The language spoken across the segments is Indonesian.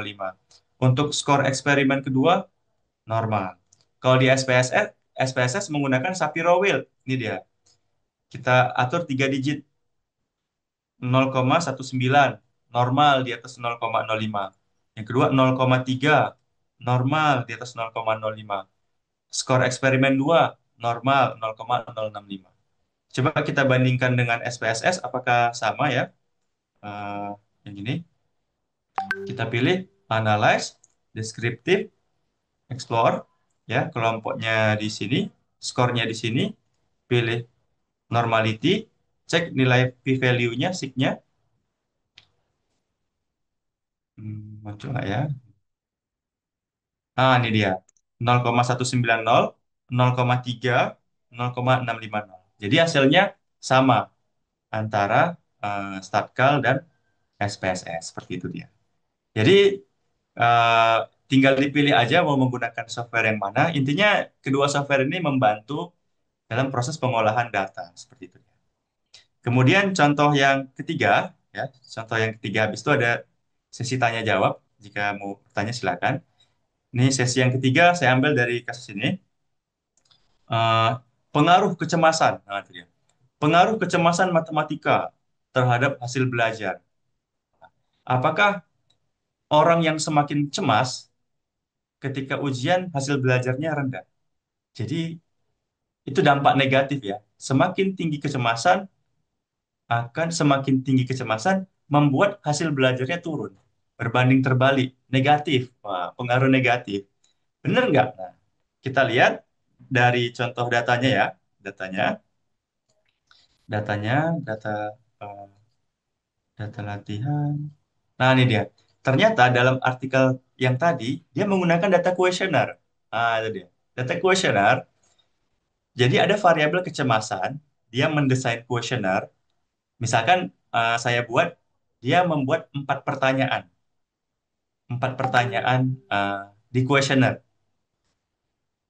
0,05. Untuk skor eksperimen kedua, normal. Kalau di SPSS menggunakan Shapiro Wilk. Ini dia. Kita atur 3 digit, 0,19, normal di atas 0,05. Yang kedua 0,3, normal di atas 0,05. Skor eksperimen 2, normal 0,065. Coba kita bandingkan dengan SPSS, apakah sama ya? Eh, yang ini. Kita pilih Analyze, Descriptive, Explore. Ya, kelompoknya di sini, skornya di sini. Pilih Normality, cek nilai p-value-nya, sig-nya. Muncul nggak ya? Ah, ini dia. 0,190, 0,3, 0,650. Jadi hasilnya sama antara Statkal dan SPSS. Seperti itu dia. Jadi eh, tinggal dipilih aja mau menggunakan software yang mana. Intinya kedua software ini membantu dalam proses pengolahan data. Seperti itu. Kemudian contoh yang ketiga, ya, contoh yang ketiga habis itu ada sesi tanya jawab. Jika mau bertanya silakan. Ini sesi yang ketiga saya ambil dari kasus ini. Eh, Pengaruh kecemasan. Nah, itu dia. Pengaruh kecemasan matematika terhadap hasil belajar. Apakah orang yang semakin cemas ketika ujian hasil belajarnya rendah? Jadi itu dampak negatif ya. Semakin tinggi kecemasan membuat hasil belajarnya turun. Berbanding terbalik, negatif. Wah, pengaruh negatif. Benar nggak? Nah, kita lihat dari contoh datanya ya. Datanya, datanya, data eh, data latihan. Nah, ini dia. Ternyata dalam artikel yang tadi, dia menggunakan data kuesioner. Ah, itu dia. Data kuesioner, jadi ada variabel kecemasan, dia mendesain kuesioner. Misalkan saya buat, dia membuat 4 pertanyaan. 4 pertanyaan di kuesioner.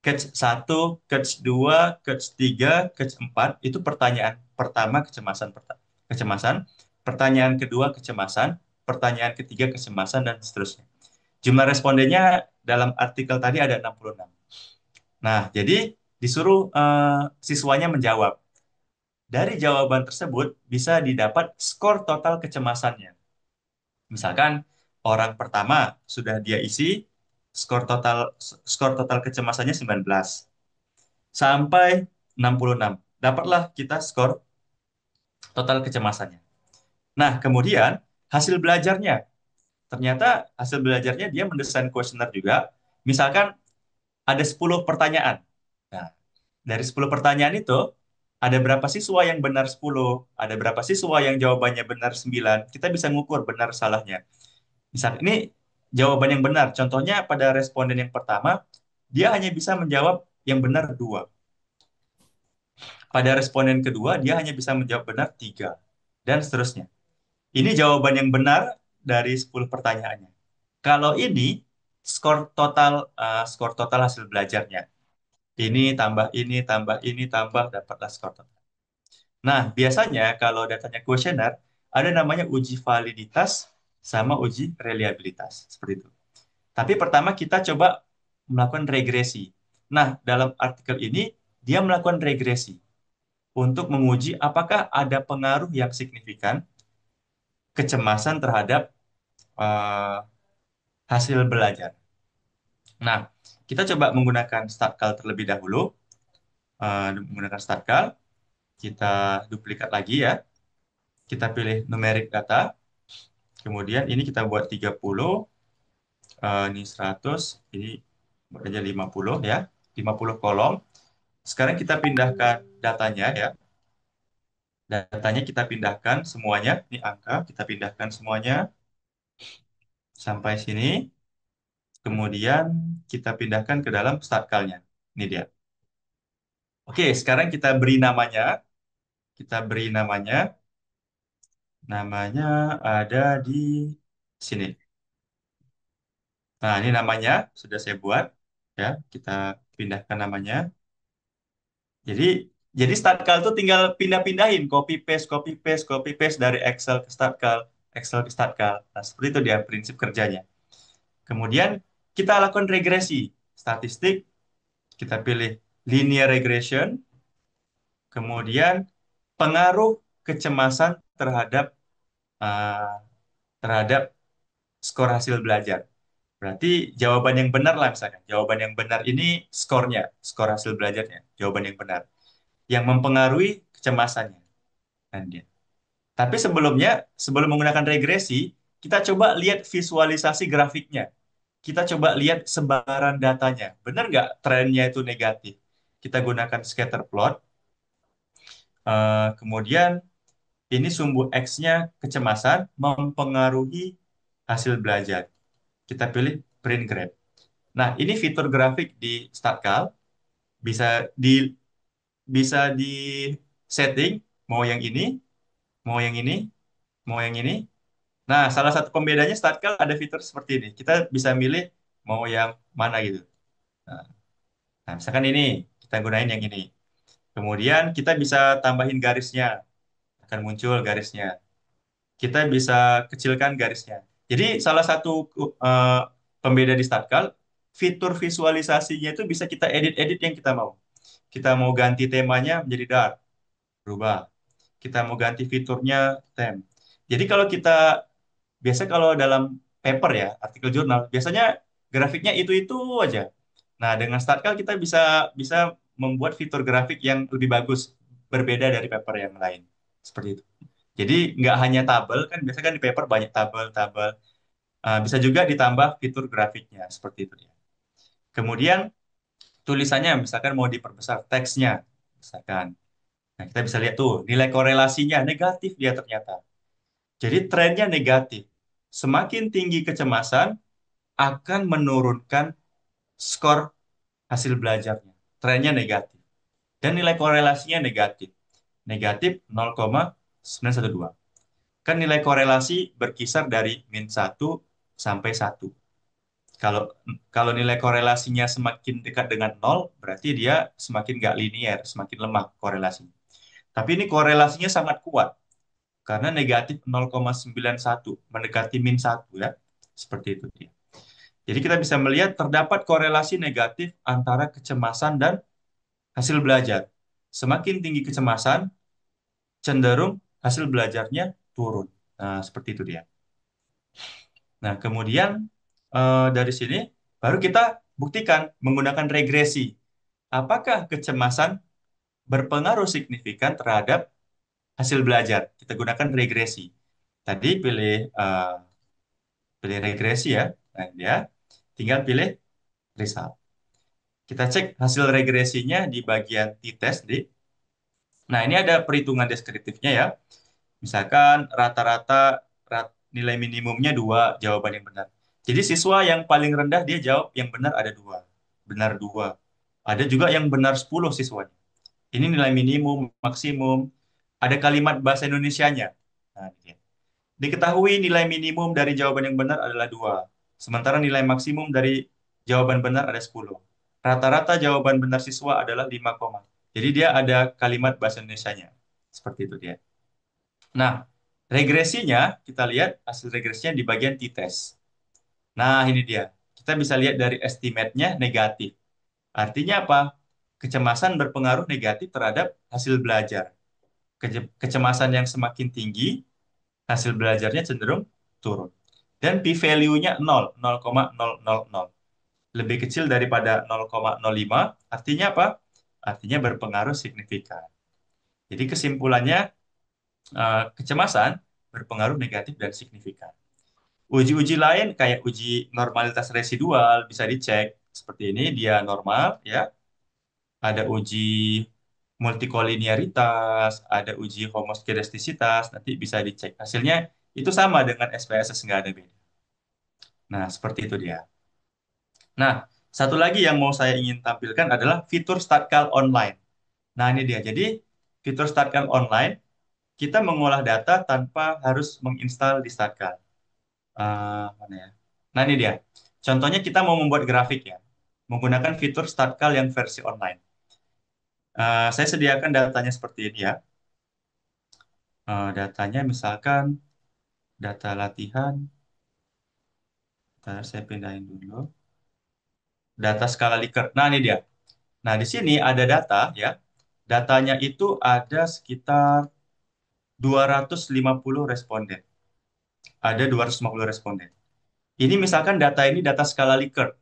Catch 1, catch 2, catch 3, catch 4, itu pertanyaan pertama kecemasan, pertanyaan kedua kecemasan, pertanyaan ketiga kecemasan, dan seterusnya. Jumlah respondennya dalam artikel tadi ada 66. Nah, jadi disuruh siswanya menjawab. Dari jawaban tersebut bisa didapat skor total kecemasannya. Misalkan orang pertama sudah dia isi skor total skor total kecemasannya 19 sampai 66. Dapatlah kita skor total kecemasannya. Nah, kemudian hasil belajarnya. Ternyata hasil belajarnya dia mendesain kuesioner juga. Misalkan ada 10 pertanyaan. Nah, dari 10 pertanyaan itu, ada berapa siswa yang benar 10, ada berapa siswa yang jawabannya benar 9. Kita bisa ngukur benar salahnya. Misal ini jawaban yang benar. Contohnya pada responden yang pertama, dia hanya bisa menjawab yang benar 2. Pada responden kedua, dia hanya bisa menjawab benar 3. Dan seterusnya. Ini jawaban yang benar dari 10 pertanyaannya. Kalau ini, skor total hasil belajarnya. Ini tambah ini, tambah ini, tambah, dapatlah skor total. Nah, biasanya kalau datanya kuesioner, ada namanya uji validitas sama uji reliabilitas. Seperti itu. Tapi pertama kita coba melakukan regresi. Nah, dalam artikel ini, dia melakukan regresi untuk menguji apakah ada pengaruh yang signifikan kecemasan terhadap eh, hasil belajar. Nah, kita coba menggunakan startkal terlebih dahulu. Menggunakan startkal, kita duplikat lagi ya. Kita pilih numeric data. Kemudian ini kita buat 30, ini 100, ini buat aja 50 ya. 50 kolom. Sekarang kita pindahkan datanya ya. Datanya kita pindahkan semuanya. Ini angka, kita pindahkan semuanya sampai sini. Kemudian kita pindahkan ke dalam startkalnya. Ini dia. Oke, sekarang kita beri namanya. Kita beri namanya. Namanya ada di sini. Nah, ini namanya sudah saya buat. Ya, kita pindahkan namanya. Jadi, jadi startkal itu tinggal pindah-pindahin, copy paste, copy paste, copy paste dari Excel ke startkal, Excel ke startkal. Nah, seperti itu dia prinsip kerjanya. Kemudian kita lakukan regresi. Statistik, kita pilih linear regression, kemudian pengaruh kecemasan uh, terhadap skor hasil belajar. Berarti jawaban yang benar lah misalkan. Jawaban yang benar ini skornya, skor hasil belajarnya, jawaban yang benar. Yang mempengaruhi kecemasannya. Nah, dia. Tapi sebelum menggunakan regresi, kita coba lihat visualisasi grafiknya. Kita coba lihat sebaran datanya. Benar nggak trennya itu negatif? Kita gunakan scatter plot. Kemudian ini sumbu X-nya kecemasan mempengaruhi hasil belajar. Kita pilih print graph. Nah, ini fitur grafik di Statcal. Bisa di bisa di setting mau yang ini, mau yang ini, mau yang ini. Nah, salah satu pembedanya Statcal ada fitur seperti ini. Kita bisa milih mau yang mana gitu. Nah, misalkan ini, kita gunain yang ini. Kemudian kita bisa tambahin garisnya, akan muncul garisnya. Kita bisa kecilkan garisnya. Jadi salah satu uh, pembeda di Statcal, fitur visualisasinya itu bisa kita edit-edit yang kita mau. Kita mau ganti temanya menjadi dark, berubah. Kita mau ganti fiturnya tem. Jadi kalau dalam paper ya, artikel jurnal, biasanya grafiknya itu-itu aja. Nah, dengan Statcal kita bisa bisa membuat fitur grafik yang lebih bagus, berbeda dari paper yang lain. Seperti itu. Jadi nggak hanya tabel, kan biasanya kan di paper banyak tabel-tabel. Bisa juga ditambah fitur grafiknya, seperti itu dia. Kemudian tulisannya misalkan mau diperbesar teksnya, misalkan. Nah, kita bisa lihat tuh nilai korelasinya negatif dia ternyata. Jadi trennya negatif. Semakin tinggi kecemasan akan menurunkan skor hasil belajarnya. Trennya negatif. Dan nilai korelasinya negatif. Negatif 0,912. Kan nilai korelasi berkisar dari -1 sampai 1. Kalau kalau nilai korelasinya semakin dekat dengan nol, berarti dia semakin nggak linear, semakin lemah korelasinya. Tapi ini korelasinya sangat kuat, karena negatif 0,91, mendekati -1 ya. Seperti itu dia. Jadi kita bisa melihat terdapat korelasi negatif antara kecemasan dan hasil belajar. Semakin tinggi kecemasan, cenderung hasil belajarnya turun. Nah, seperti itu dia. Nah, kemudian dari sini baru kita buktikan menggunakan regresi. Apakah kecemasan berpengaruh signifikan terhadap hasil belajar? Kita gunakan regresi. Tadi pilih regresi ya. Nah, dia tinggal pilih result. Kita cek hasil regresinya di bagian t-test di. Nah, ini ada perhitungan deskriptifnya ya. Misalkan nilai minimumnya 2 jawaban yang benar. Jadi siswa yang paling rendah dia jawab yang benar ada 2. Benar 2. Ada juga yang benar 10 siswanya. Ini nilai minimum, maksimum. Ada kalimat bahasa Indonesianya. Nah, ini dia. Diketahui nilai minimum dari jawaban yang benar adalah 2. Sementara nilai maksimum dari jawaban benar ada 10. Rata-rata jawaban benar siswa adalah 5, jadi dia ada kalimat bahasa Indonesianya. Seperti itu dia. Nah, regresinya, kita lihat hasil regresinya di bagian t-test. Nah, ini dia. Kita bisa lihat dari estimate-nya negatif. Artinya apa? Kecemasan berpengaruh negatif terhadap hasil belajar. Kecemasan yang semakin tinggi, hasil belajarnya cenderung turun. Dan p-value-nya 0, 0,000. Lebih kecil daripada 0,05, artinya apa? Artinya berpengaruh signifikan. Jadi kesimpulannya, kecemasan berpengaruh negatif dan signifikan. Uji-uji lain kayak uji normalitas residual bisa dicek seperti ini, dia normal ya. Ada uji multikolinearitas, ada uji homoskedastisitas, nanti bisa dicek. Hasilnya itu sama dengan SPSS, nggak ada beda. Nah, seperti itu dia. Nah, satu lagi yang mau saya ingin tampilkan adalah fitur Statcal Online. Nah, ini dia. Jadi, fitur Statcal Online, kita mengolah data tanpa harus menginstal di Statcal. Mana ya? Nah, ini dia. Contohnya kita mau membuat grafik ya, menggunakan fitur Statcal yang versi online. Saya sediakan datanya seperti ini ya. Datanya misalkan data latihan. Ntar saya pindahin dulu. Data skala Likert. Nah, ini dia. Nah, di sini ada data ya. Datanya itu ada sekitar 250 responden. Ada 250 responden. Ini misalkan data ini data skala Likert.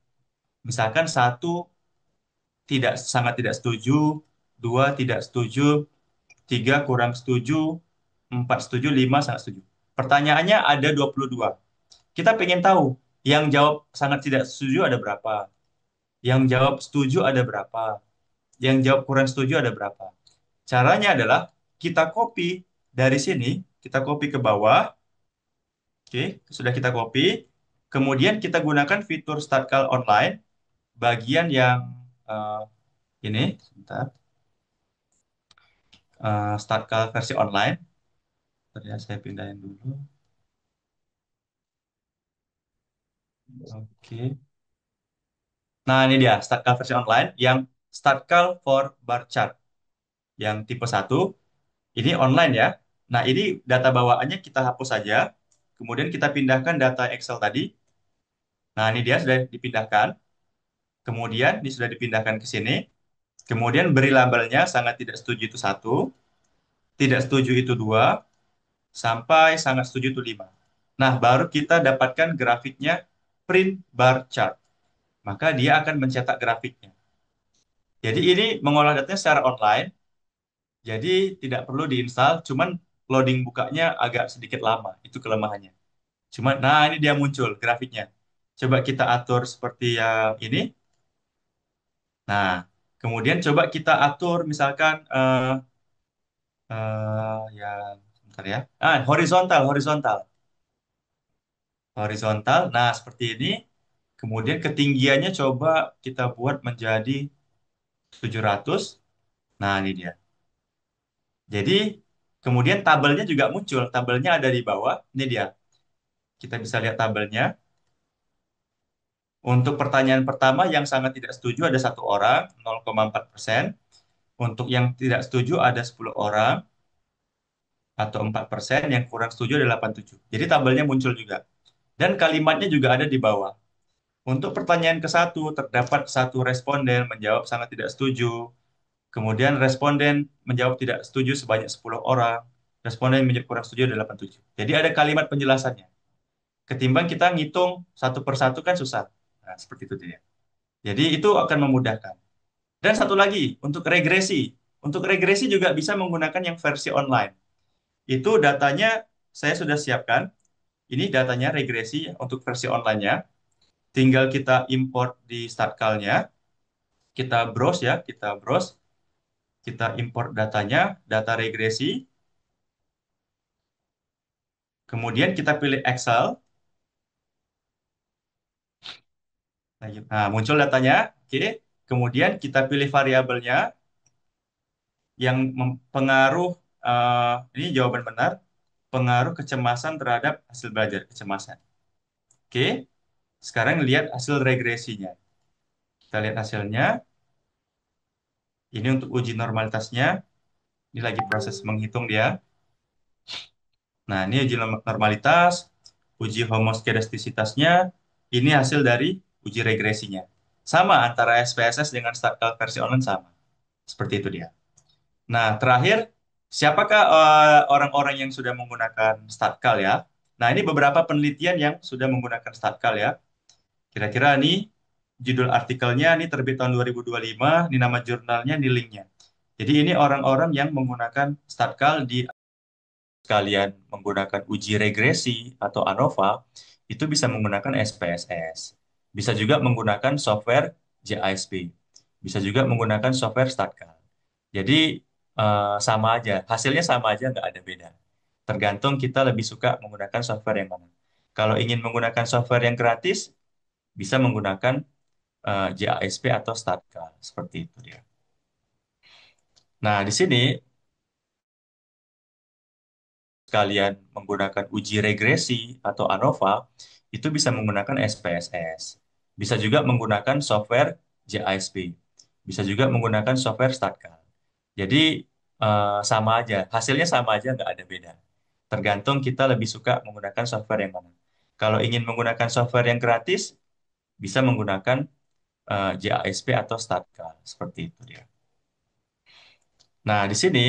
Misalkan satu tidak sangat tidak setuju, dua tidak setuju, tiga kurang setuju, empat setuju, lima sangat setuju. Pertanyaannya ada 22. Kita pengen tahu yang jawab sangat tidak setuju ada berapa, yang jawab setuju ada berapa, yang jawab kurang setuju ada berapa. Caranya adalah kita copy dari sini, kita copy ke bawah. Oke, sudah kita copy. Kemudian kita gunakan fitur Start Call Online bagian yang eh, ini, sebentar, Start Call versi online. Bentar ya, saya pindahin dulu. Oke. Nah, ini dia Start Call versi online yang Start Call for Bar Chart yang tipe satu. Ini online ya. Nah, ini data bawaannya kita hapus saja. Kemudian kita pindahkan data Excel tadi. Nah, ini dia sudah dipindahkan. Kemudian ini sudah dipindahkan ke sini. Kemudian beri labelnya sangat tidak setuju itu satu, tidak setuju itu dua, sampai sangat setuju itu lima. Nah, baru kita dapatkan grafiknya print bar chart. Maka dia akan mencetak grafiknya. Jadi ini mengolah datanya secara online. Jadi tidak perlu diinstal, cuman loading bukanya agak sedikit lama. Itu kelemahannya. Cuman, nah ini dia muncul grafiknya. Coba kita atur seperti yang ini. Nah, kemudian coba kita atur misalkan yang sebentar ya. Horizontal, horizontal, horizontal. Nah, seperti ini. Kemudian ketinggiannya coba kita buat menjadi 700. Nah, ini dia. Jadi, kemudian tabelnya juga muncul. Tabelnya ada di bawah. Ini dia. Kita bisa lihat tabelnya. Untuk pertanyaan pertama yang sangat tidak setuju ada satu orang, 0,4%. Untuk yang tidak setuju ada 10 orang, atau 4%. Yang kurang setuju ada 87. Jadi tabelnya muncul juga. Dan kalimatnya juga ada di bawah. Untuk pertanyaan ke satu, terdapat satu responden menjawab sangat tidak setuju. Kemudian responden menjawab tidak setuju sebanyak 10 orang. Responden menjawab kurang setuju ada 87. Jadi ada kalimat penjelasannya. Ketimbang kita ngitung satu persatu kan susah. Nah, seperti itu dia. Jadi itu akan memudahkan. Dan satu lagi, untuk regresi. Untuk regresi juga bisa menggunakan yang versi online. Itu datanya saya sudah siapkan. Ini datanya regresi untuk versi online-nya. Tinggal kita import di start call-nya. Kita browse ya, kita browse. Kita import datanya, data regresi. Kemudian kita pilih Excel. Nah, muncul datanya. Oke. Kemudian kita pilih variabelnya yang mempengaruh, ini jawaban benar, pengaruh kecemasan terhadap hasil belajar, kecemasan. Oke. Sekarang lihat hasil regresinya. Kita lihat hasilnya. Ini untuk uji normalitasnya. Ini lagi proses menghitung dia. Nah, ini uji normalitas, uji homoskedastisitasnya. Ini hasil dari uji regresinya. Sama antara SPSS dengan StatCalc versi online sama. Seperti itu dia. Nah, terakhir, siapakah orang-orang yang sudah menggunakan StatCalc ya? Nah, ini beberapa penelitian yang sudah menggunakan StatCalc ya. Kira-kira ini judul artikelnya, ini terbit tahun 2025, ini nama jurnalnya, ini linknya. Jadi ini orang-orang yang menggunakan StatCalc di sekalian menggunakan uji regresi atau ANOVA, itu bisa menggunakan SPSS. Bisa juga menggunakan software JISP. Bisa juga menggunakan software StatCalc. Jadi sama aja, hasilnya sama aja, nggak ada beda. Tergantung kita lebih suka menggunakan software yang mana. Kalau ingin menggunakan software yang gratis, bisa menggunakan JISP atau StatCalc. Seperti itu dia. Nah, di sini kalian menggunakan uji regresi atau ANOVA, itu bisa menggunakan SPSS. Bisa juga menggunakan software JISP. Bisa juga menggunakan software StatCalc. Jadi sama aja, hasilnya sama aja, nggak ada beda. Tergantung kita lebih suka menggunakan software yang mana. Kalau ingin menggunakan software yang gratis, bisa menggunakan JASP atau Statka. Seperti itu dia. Nah, di sini